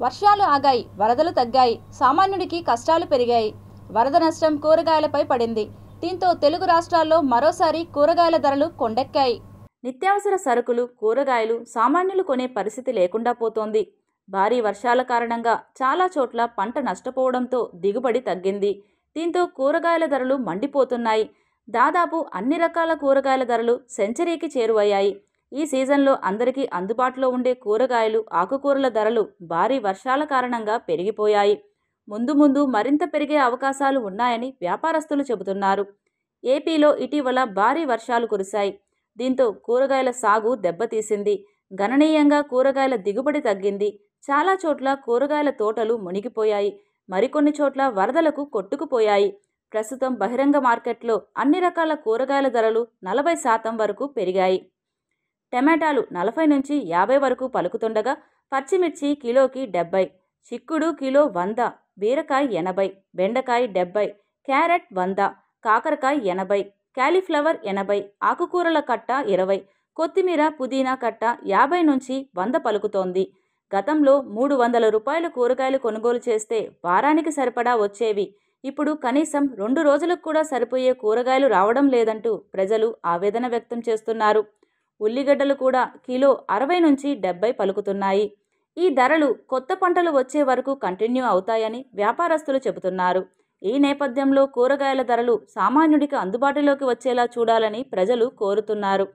వర్షాలు ఆగాయి, వరదలు తగ్గాయి, సామాన్యుడికి కష్టాలు పెరిగాయి. వరద నష్టం కూరగాయలపై పడింది. దీంతో తెలుగు రాష్ట్రాల్లో మరోసారి కూరగాయల ధరలు కొండెక్కాయి. నిత్యావసర సరుకులు, కూరగాయలు సామాన్యులు కొనే పరిస్థితి లేకుండా పోతోంది. భారీ వర్షాల కారణంగా చాలా చోట్ల పంట నష్టపోవడంతో దిగుబడి తగ్గింది. దీంతో కూరగాయల ధరలు మండిపోతున్నాయి. దాదాపు అన్ని రకాల కూరగాయల ధరలు సెంచరీకి చేరువయ్యాయి. ఈ సీజన్లో అందరికీ అందుబాటులో ఉండే కూరగాయలు, ఆకుకూరల ధరలు భారీ వర్షాల కారణంగా పెరిగిపోయాయి. ముందు ముందు మరింత పెరిగే అవకాశాలు ఉన్నాయని వ్యాపారస్తులు చెబుతున్నారు. ఏపీలో ఇటీవల భారీ వర్షాలు కురిశాయి. దీంతో కూరగాయల సాగు దెబ్బతీసింది. గణనీయంగా కూరగాయల దిగుబడి తగ్గింది. చాలా చోట్ల కూరగాయల తోటలు మునిగిపోయాయి. మరికొన్ని చోట్ల వరదలకు కొట్టుకుపోయాయి. ప్రస్తుతం బహిరంగ మార్కెట్లో అన్ని రకాల కూరగాయల ధరలు 40% వరకు పెరిగాయి. టమాటాలు 40 నుంచి 50 వరకు పలుకుతుండగా పచ్చిమిర్చి కిలోకి 70, చిక్కుడు కిలో 100, బీరకాయ 80, బెండకాయ 70, క్యారెట్ 100, కాకరకాయ 80, కాలీఫ్లవర్ 80, ఆకుకూరల కట్ట 20, కొత్తిమీర, పుదీనా కట్ట 50 నుంచి 100 పలుకుతోంది. గతంలో 300 రూపాయల కూరగాయలు కొనుగోలు చేస్తే వారానికి సరిపడా వచ్చేవి. ఇప్పుడు కనీసం 2 రోజులకు కూడా సరిపోయే కూరగాయలు రావడం లేదంటూ ప్రజలు ఆవేదన వ్యక్తం చేస్తున్నారు. ఉల్లిగడ్డలు కూడా కిలో 60 నుంచి 70 పలుకుతున్నాయి. ఈ ధరలు కొత్త పంటలు వచ్చే వరకు కంటిన్యూ అవుతాయని వ్యాపారస్తులు చెబుతున్నారు. ఈ నేపథ్యంలో కూరగాయల ధరలు సామాన్యుడికి అందుబాటులోకి వచ్చేలా చూడాలని ప్రజలు కోరుతున్నారు.